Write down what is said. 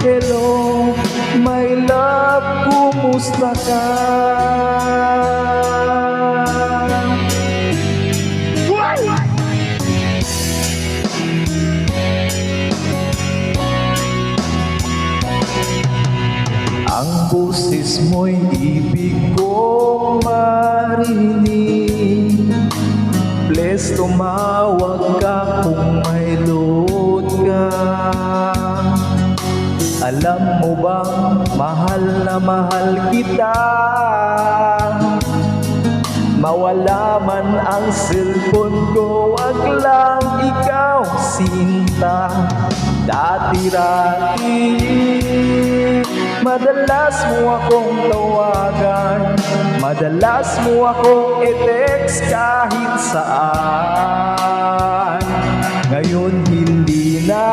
Hello, my love, kumusta ka? Ang boses mo'y ibig kong marinig. Please tumawag ka kung may load ka. Alam mo bang mahal na mahal kita? Mawala man ang cellphone ko, wag lang ikaw sinta. Dati-dati madalas mo akong tawagan, madalas mo akong i-text kahit saan. Ngayon hindi na,